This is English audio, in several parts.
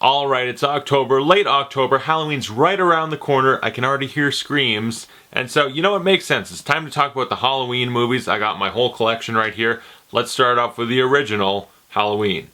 Alright, it's October, late October, Halloween's right around the corner, I can already hear screams, and so, you know, it makes sense, it's time to talk about the Halloween movies. I got my whole collection right here. Let's start off with the original, Halloween.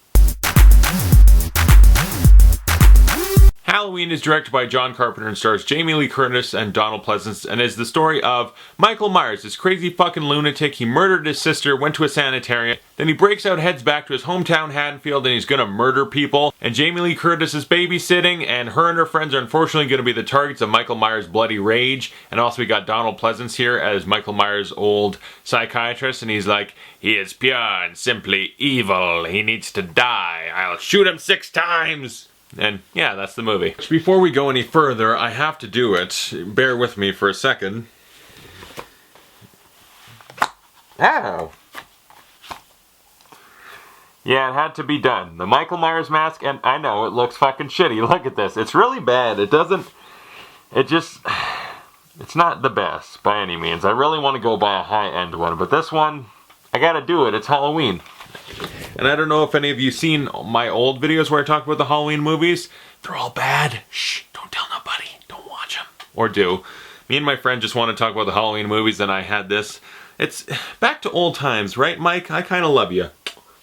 Halloween is directed by John Carpenter and stars Jamie Lee Curtis and Donald Pleasance, and is the story of Michael Myers, this crazy fucking lunatic. He murdered his sister, went to a sanitarium, then he breaks out, heads back to his hometown Haddonfield, and he's gonna murder people. And Jamie Lee Curtis is babysitting, and her and her friends are unfortunately gonna be the targets of Michael Myers' bloody rage. And also we got Donald Pleasance here as Michael Myers' old psychiatrist, and he's like, he is pure and simply evil. He needs to die. I'll shoot him 6 times. And yeah, that's the movie. Before we go any further, I have to do it. Bear with me for a second. Ow! Yeah, it had to be done. The Michael Myers mask, and I know, it looks fucking shitty. Look at this. It's really bad. It's not the best by any means. I really want to go buy a high-end one, but this one, I gotta do it. It's Halloween. And I don't know if any of you seen my old videos where I talk about the Halloween movies. They're all bad. Shh, don't tell nobody. Don't watch them. Or do. Me and my friend just want to talk about the Halloween movies, and I had this. It's back to old times, right, Mike? I kind of love you.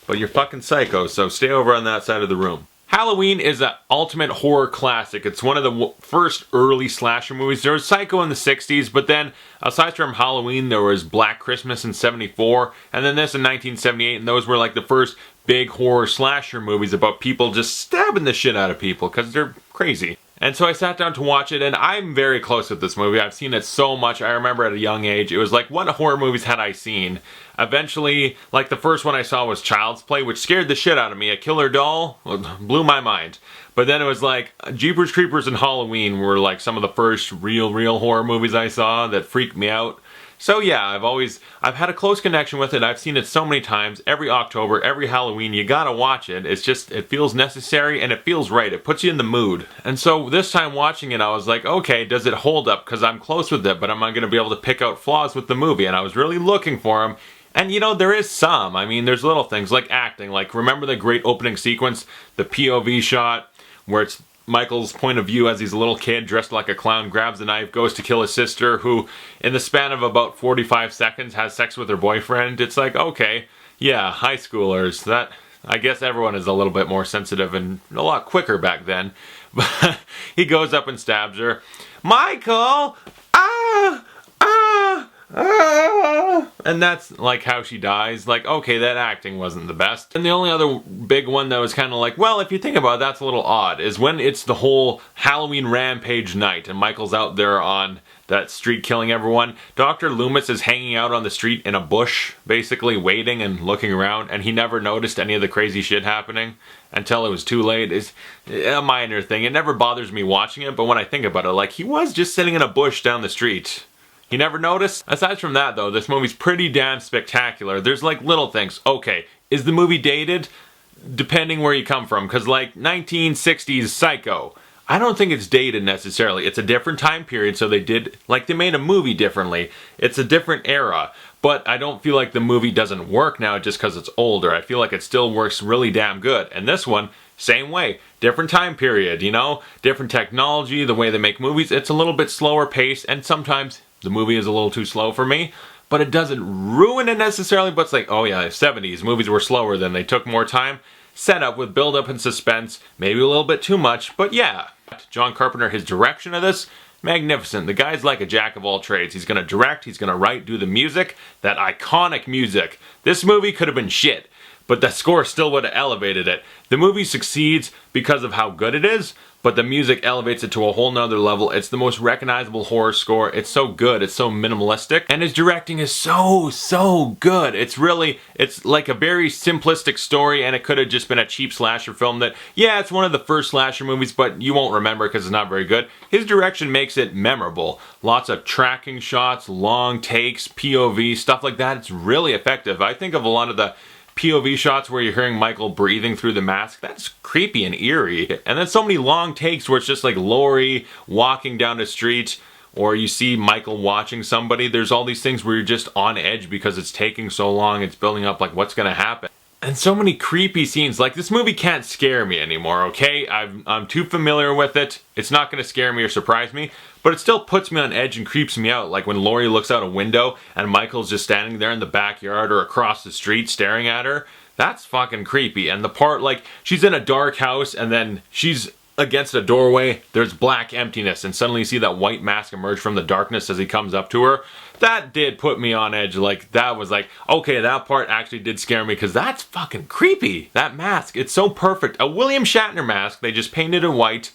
But you're fucking psycho, so stay over on that side of the room. Halloween is an ultimate horror classic. It's one of the first early slasher movies. There was Psycho in the 60s, but then, aside from Halloween, there was Black Christmas in 74, and then this in 1978, and those were like the first big horror slasher movies about people just stabbing the shit out of people, because they're crazy. And so I sat down to watch it, and I'm very close with this movie. I've seen it so much. I remember at a young age, it was like, what horror movies had I seen? Eventually, like the first one I saw was Child's Play, which scared the shit out of me. A killer doll blew my mind. But then it was like, Jeepers Creepers and Halloween were like some of the first real horror movies I saw that freaked me out. So yeah, I've had a close connection with it. I've seen it so many times. Every October, every Halloween, you gotta watch it. It's just, it feels necessary and it feels right. It puts you in the mood. And so this time watching it, I was like, okay, does it hold up? Because I'm close with it, but am I gonna be able to pick out flaws with the movie? And I was really looking for them. And you know, there is some. I mean, there's little things like acting. Like, remember the great opening sequence? The POV shot, where it's Michael's point of view as he's a little kid dressed like a clown, grabs a knife, goes to kill his sister, who in the span of about 45 seconds has sex with her boyfriend. It's like, okay, yeah, high schoolers. That, I guess everyone is a little bit more sensitive and a lot quicker back then. But he goes up and stabs her. Michael! Ah! Ah! Ah! And that's like how she dies. Like, okay, that acting wasn't the best. And the only other big one that was kind of like, well, if you think about it, that's a little odd, is when it's the whole Halloween rampage night and Michael's out there on that street killing everyone. Dr. Loomis is hanging out on the street in a bush, basically waiting and looking around, and he never noticed any of the crazy shit happening until it was too late. It's a minor thing. It never bothers me watching it, but when I think about it, like, he was just sitting in a bush down the street. You never noticed? Aside from that though, this movie's pretty damn spectacular. There's like little things. Okay, is the movie dated? Depending where you come from, because like 1960s Psycho, I don't think it's dated necessarily. It's a different time period, so they made a movie differently. It's a different era, but I don't feel like the movie doesn't work now just because it's older. I feel like it still works really damn good. And this one, same way. Different time period, you know? Different technology, the way they make movies. It's a little bit slower paced, and sometimes the movie is a little too slow for me, but it doesn't ruin it necessarily, but it's like, oh yeah, 70s, movies were slower then, they took more time. Set up with build-up and suspense, maybe a little bit too much, but yeah. John Carpenter, his direction of this, magnificent. The guy's like a jack of all trades. He's gonna direct, he's gonna write, do the music, that iconic music. This movie could have been shit, but the score still would have elevated it. The movie succeeds because of how good it is, but the music elevates it to a whole nother level. It's the most recognizable horror score. It's so good, it's so minimalistic, and his directing is so good. It's like a very simplistic story, and it could have just been a cheap slasher film that, yeah, it's one of the first slasher movies, but you won't remember because it's not very good. His direction makes it memorable. Lots of tracking shots, long takes, POV, stuff like that. It's really effective. I think of a lot of the POV shots where you're hearing Michael breathing through the mask. That's creepy and eerie. And then so many long takes where it's just like Laurie walking down the street, or you see Michael watching somebody. There's all these things where you're just on edge because it's taking so long. It's building up like what's going to happen. And so many creepy scenes. Like, this movie can't scare me anymore, okay? I'm too familiar with it. It's not going to scare me or surprise me, but it still puts me on edge and creeps me out. Like when Laurie looks out a window and Michael's just standing there in the backyard or across the street staring at her. That's fucking creepy. And the part, like, she's in a dark house and then she's against a doorway, there's black emptiness, and suddenly you see that white mask emerge from the darkness as he comes up to her. That did put me on edge. Like, that was like, okay, that part actually did scare me, because that's fucking creepy. That mask, it's so perfect. A William Shatner mask, they just painted it white,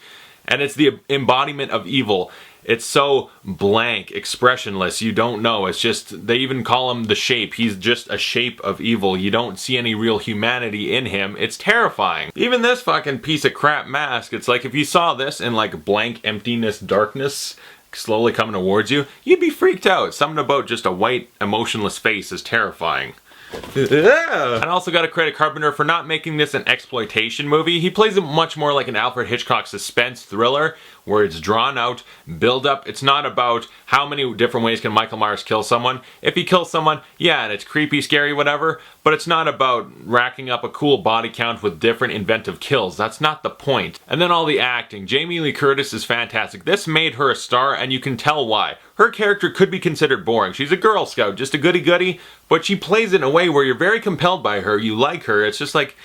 and it's the embodiment of evil. It's so blank, expressionless, you don't know. It's just, they even call him the shape. He's just a shape of evil. You don't see any real humanity in him. It's terrifying. Even this fucking piece of crap mask, it's like if you saw this in like blank emptiness, darkness, slowly coming towards you, you'd be freaked out. Something about just a white, emotionless face is terrifying. I also got to credit Carpenter for not making this an exploitation movie. He plays it much more like an Alfred Hitchcock suspense thriller, where it's drawn out, build up. It's not about how many different ways can Michael Myers kill someone. If he kills someone, yeah, and it's creepy, scary, whatever, but it's not about racking up a cool body count with different inventive kills. That's not the point. And then all the acting. Jamie Lee Curtis is fantastic. This made her a star, and you can tell why. Her character could be considered boring. She's a Girl Scout, just a goody-goody, but she plays it in a way where you're very compelled by her, you like her. It's just like,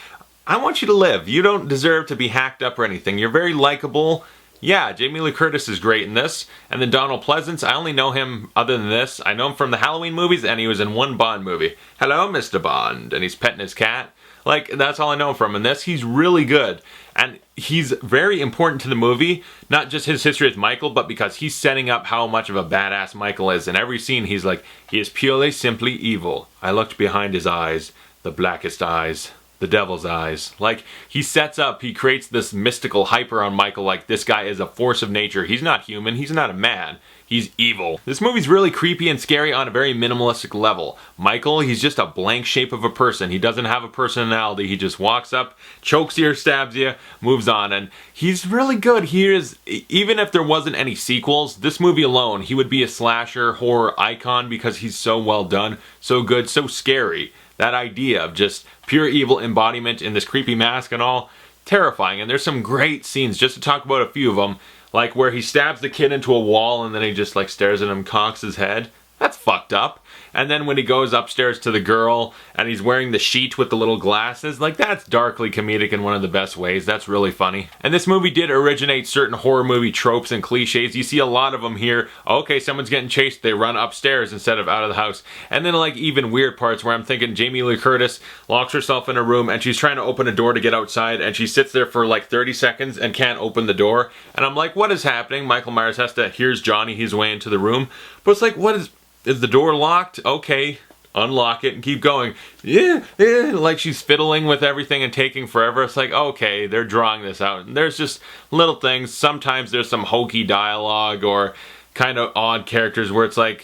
I want you to live. You don't deserve to be hacked up or anything. You're very likable. Yeah, Jamie Lee Curtis is great in this. And then Donald Pleasance, I only know him other than this. I know him from the Halloween movies, and he was in one Bond movie. Hello, Mr. Bond. And he's petting his cat. Like, that's all I know him from. In this, he's really good. And he's very important to the movie. Not just his history with Michael, but because he's setting up how much of a badass Michael is. In every scene, he's like, he is purely, simply evil. I looked behind his eyes, the blackest eyes. The devil's eyes. Like, he sets up, he creates this mystical hyper on Michael, like this guy is a force of nature. He's not human, he's not a man. He's evil. This movie's really creepy and scary on a very minimalistic level. Michael, he's just a blank shape of a person. He doesn't have a personality. He just walks up, chokes you or stabs you, moves on, and he's really good. He is, even if there wasn't any sequels, this movie alone, he would be a slasher horror icon because he's so well done, so good, so scary. That idea of just pure evil embodiment in this creepy mask and all, terrifying. And there's some great scenes, just to talk about a few of them, like where he stabs the kid into a wall and then he just like stares at him, cocks his head. That's fucked up. And then when he goes upstairs to the girl and he's wearing the sheet with the little glasses, like that's darkly comedic in one of the best ways. That's really funny. And this movie did originate certain horror movie tropes and cliches. You see a lot of them here. Okay, someone's getting chased, they run upstairs instead of out of the house. And then like even weird parts where I'm thinking Jamie Lee Curtis locks herself in a room and she's trying to open a door to get outside and she sits there for like 30 seconds and can't open the door. And I'm like, what is happening? Michael Myers has to, here's Johnny, he's way into the room. But it's like, what is the door locked? Okay, unlock it and keep going. Yeah, like she's fiddling with everything and taking forever. It's like, okay, they're drawing this out. And there's just little things. Sometimes there's some hokey dialogue or kind of odd characters where it's like,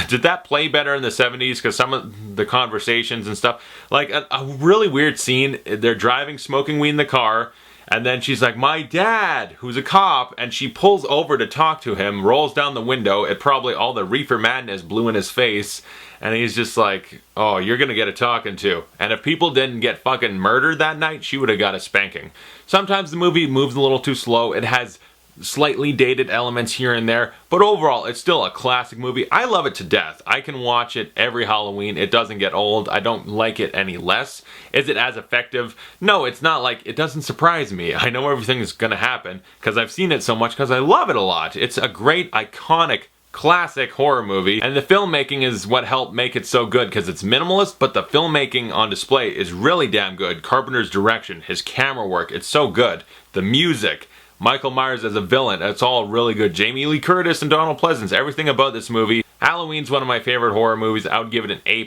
did that play better in the 70s? Because some of the conversations and stuff, like a really weird scene, they're driving, smoking weed in the car, and then she's like, my dad, who's a cop, and she pulls over to talk to him, rolls down the window, it probably all the reefer madness blew in his face, and he's just like, oh, you're gonna get a talking to. And if people didn't get fucking murdered that night, she would have got a spanking. Sometimes the movie moves a little too slow. It has slightly dated elements here and there, but overall it's still a classic movie. I love it to death. I can watch it every Halloween. It doesn't get old. I don't like it any less. Is it as effective? No, it's not. Like, it doesn't surprise me. I know everything is gonna happen because I've seen it so much because I love it a lot. It's a great, iconic, classic horror movie, and the filmmaking is what helped make it so good because it's minimalist, but the filmmaking on display is really damn good. Carpenter's direction, his camera work, it's so good. The music, Michael Myers as a villain, it's all really good. Jamie Lee Curtis and Donald Pleasance, everything about this movie. Halloween's one of my favorite horror movies. I would give it an A+.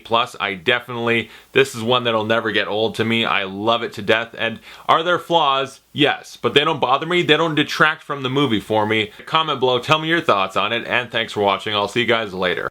This is one that'll never get old to me. I love it to death. And are there flaws? Yes, but they don't bother me. They don't detract from the movie for me. Comment below, tell me your thoughts on it, and thanks for watching. I'll see you guys later.